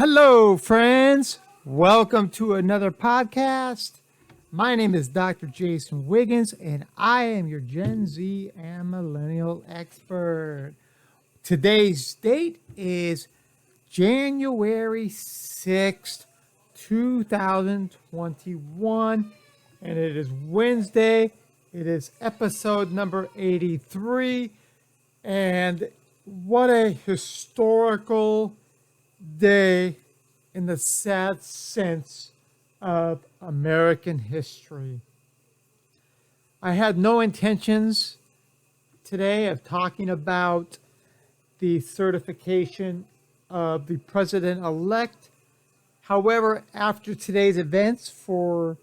Hello, friends. Welcome to another podcast. My name is Dr. Jason Wiggins, and I am your Gen Z and Millennial expert. Today's date is January 6th, 2021, and it is Wednesday. It is episode number 83, and what a historical day in the sad sense of American history. I had no intentions today of talking about the certification of the president-elect. However, after today's events, for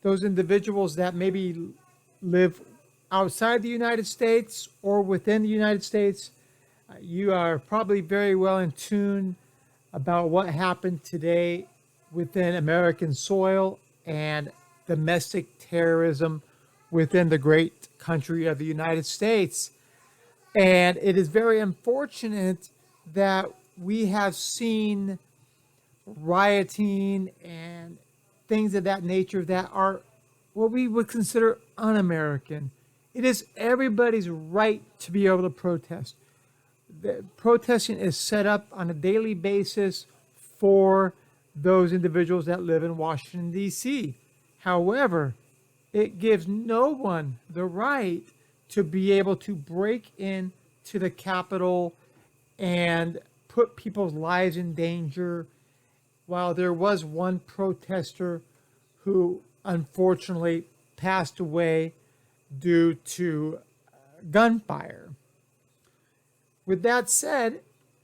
those individuals that maybe live outside the United States or within the United States, you are probably very well in tune about what happened today within American soil and domestic terrorism within the great country of the United States. And it is very unfortunate that we have seen rioting and things of that nature that are what we would consider un-American. It is everybody's right to be able to protest. The protesting is set up on a daily basis for those individuals that live in Washington, D.C. However, it gives no one the right to be able to break into the Capitol and put people's lives in danger. While there was one protester who unfortunately passed away due to gunfire. With that said,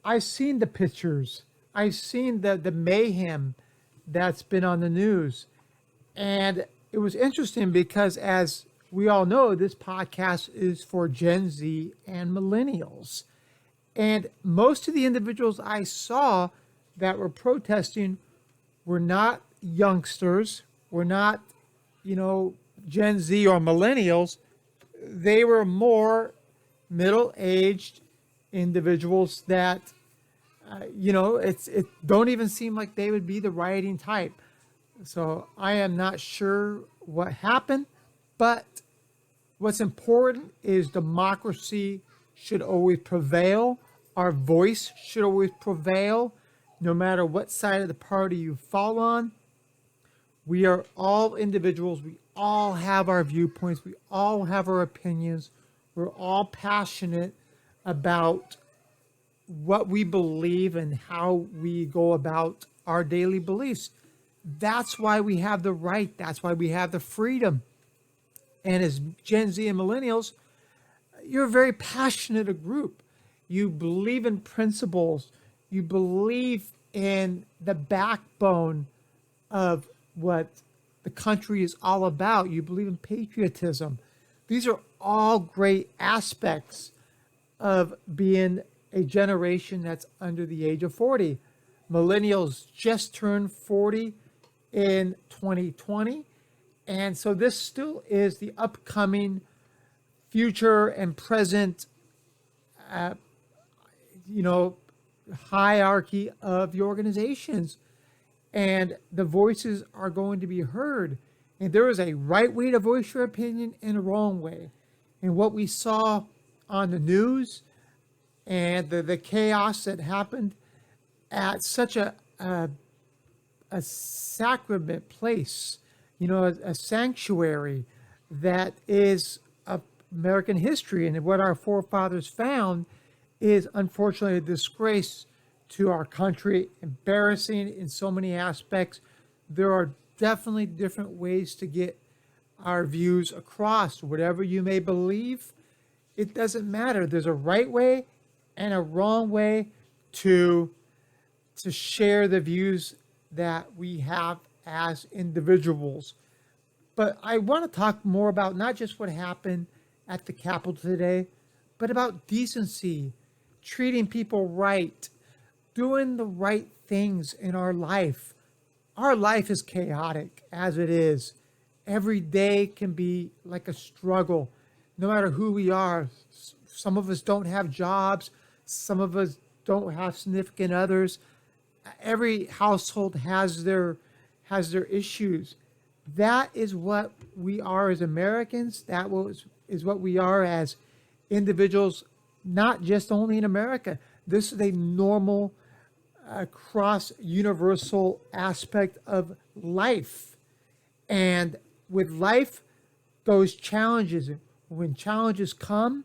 I've seen the pictures. I've seen the mayhem that's been on the news. And it was interesting because, as we all know, this podcast is for Gen Z and millennials. And most of the individuals I saw that were protesting were not youngsters, were not, Gen Z or millennials. They were more middle-aged individuals that, it don't even seem like they would be the rioting type. So I am not sure what happened, but what's important is democracy should always prevail. Our voice should always prevail, no matter what side of the party you fall on. We are all individuals. We all have our viewpoints. We all have our opinions. We're all passionate about what we believe and how we go about our daily beliefs. That's why we have the right. That's why we have the freedom. And as Gen Z and millennials, you're a very passionate group. You believe in principles. You believe in the backbone of what the country is all about. You believe in patriotism. These are all great aspects of being a generation that's under the age of 40. Millennials just turned 40 in 2020. And so this still is the upcoming future and present, hierarchy of the organizations. And the voices are going to be heard. And there is a right way to voice your opinion and a wrong way. And what we saw on the news and the chaos that happened at such a sacrament place, a sanctuary that is American history. And what our forefathers found is unfortunately a disgrace to our country, embarrassing in so many aspects. There are definitely different ways to get our views across. Whatever you may believe, it doesn't matter. There's a right way and a wrong way to share the views that we have as individuals. But I want to talk more about not just what happened at the Capitol today, but about decency, treating people right, doing the right things in our life. Our life is chaotic as it is. Every day can be like a struggle, no matter who we are. Some of us don't have jobs. Some of us don't have significant others. Every household has their issues. That is what we are as Americans. Is what we are as individuals, not just only in America. This is a normal, cross universal aspect of life. And with life goes challenges. When challenges come,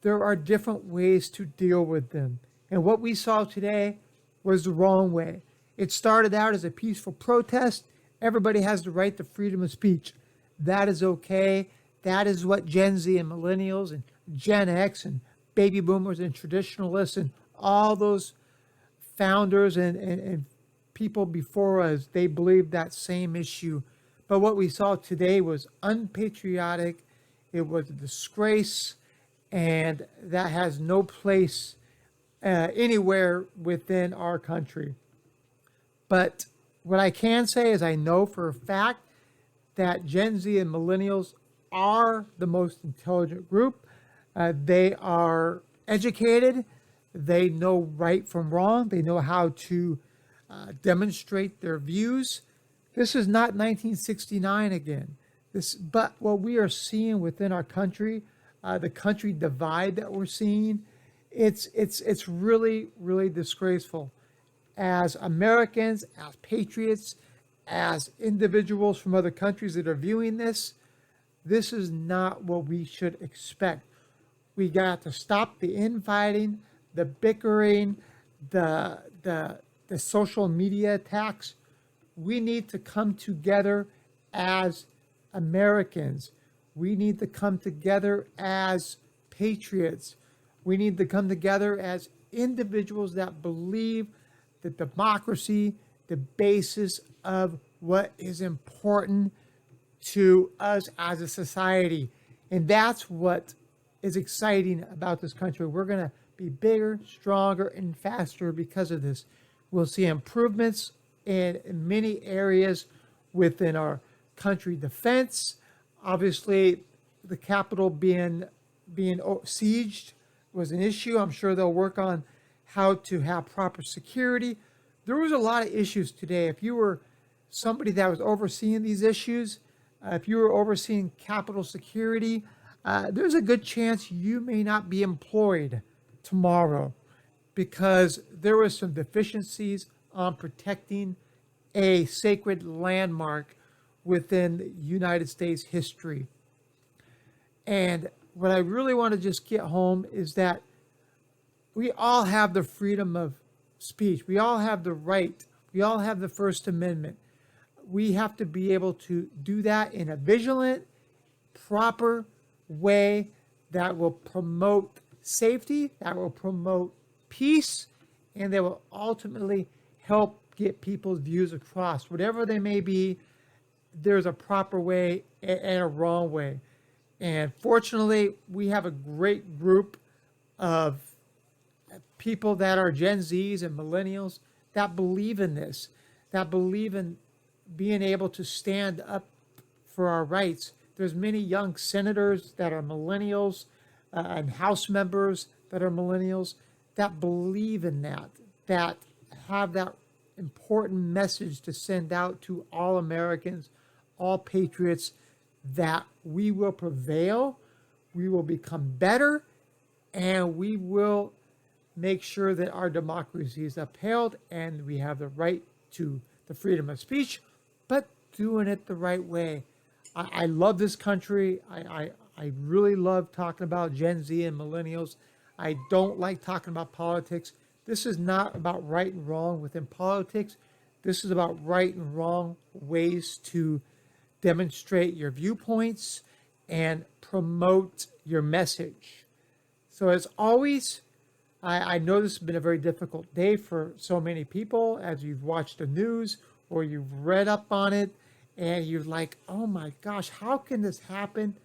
there are different ways to deal with them. And what we saw today was the wrong way. It started out as a peaceful protest. Everybody has the right to freedom of speech. That is okay. That is what Gen Z and millennials and Gen X and baby boomers and traditionalists and all those founders and people before us, they believed that same issue. But what we saw today was unpatriotic. It was a disgrace, and that has no place anywhere within our country. But what I can say is I know for a fact that Gen Z and millennials are the most intelligent group. They are educated. They know right from wrong. They know how to demonstrate their views. This is not 1969 again. But what we are seeing within our country, the country divide that we're seeing, it's really, really disgraceful. As Americans, as patriots, as individuals from other countries that are viewing this, this is not what we should expect. We got to stop the infighting, the bickering, the social media attacks. We need to come together as Americans. We need to come together as patriots. We need to come together as individuals that believe that democracy, the basis of what is important to us as a society. And that's what is exciting about this country. We're going to be bigger, stronger, and faster because of this. We'll see improvements in many areas within our country defense. Obviously, the Capitol being sieged was an issue. I'm sure they'll work on how to have proper security. There was a lot of issues today. If you were somebody that was overseeing these issues, if you were overseeing Capitol security, there's a good chance you may not be employed tomorrow because there was some deficiencies on protecting a sacred landmark within United States history. And what I really want to just get home is that we all have the freedom of speech. We all have the right. We all have the First Amendment. We have to be able to do that in a vigilant, proper way that will promote safety, that will promote peace, and that will ultimately help get people's views across. Whatever they may be, there's a proper way and a wrong way. And fortunately, we have a great group of people that are Gen Zs and millennials that believe in this, that believe in being able to stand up for our rights. There's many young senators that are millennials and House members that are millennials that believe in that have that important message to send out to all Americans, all patriots, that we will prevail, we will become better, and we will make sure that our democracy is upheld and we have the right to the freedom of speech, but doing it the right way. I love this country. I really love talking about Gen Z and millennials. I don't like talking about politics. This is not about right and wrong within politics. This is about right and wrong ways to demonstrate your viewpoints and promote your message. So as always, I know this has been a very difficult day for so many people as you've watched the news or you've read up on it and you're like, oh my gosh, how can this happen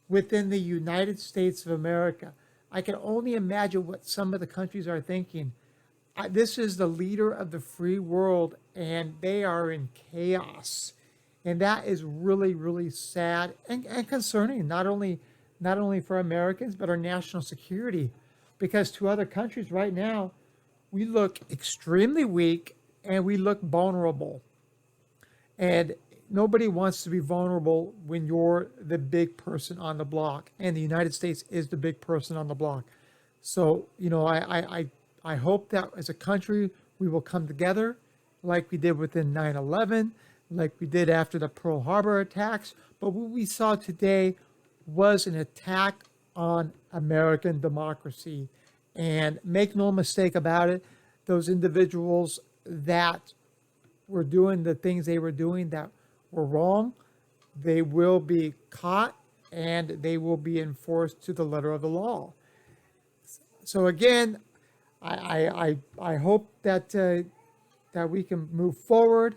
within the United States of America? I can only imagine what some of the countries are thinking. This is the leader of the free world and they are in chaos. And that is really, really sad and concerning, not only for Americans, but our national security. Because to other countries right now, we look extremely weak and we look vulnerable. And nobody wants to be vulnerable when you're the big person on the block. And the United States is the big person on the block. So, I hope that as a country, we will come together like we did within 9/11, like we did after the Pearl Harbor attacks. But what we saw today was an attack on American democracy. And make no mistake about it, those individuals that were doing the things they were doing that were wrong, they will be caught and they will be enforced to the letter of the law. So again, I hope that that we can move forward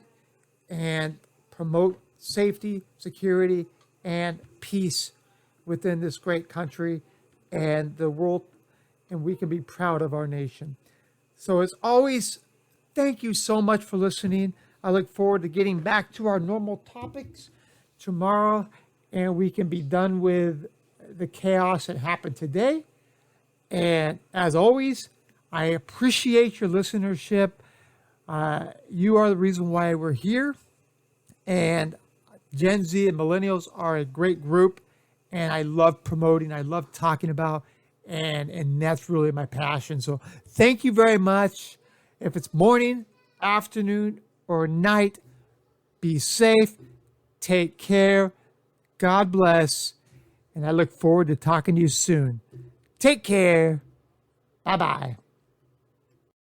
and promote safety, security, and peace within this great country and the world, and we can be proud of our nation. So as always, thank you so much for listening. I look forward to getting back to our normal topics tomorrow, and we can be done with the chaos that happened today. And as always, I appreciate your listenership. You are the reason why we're here. And Gen Z and millennials are a great group, and I love promoting, I love talking about, and that's really my passion. So thank you very much. If it's morning, afternoon, or night, be safe, take care, God bless, and I look forward to talking to you soon. Take care. Bye-bye.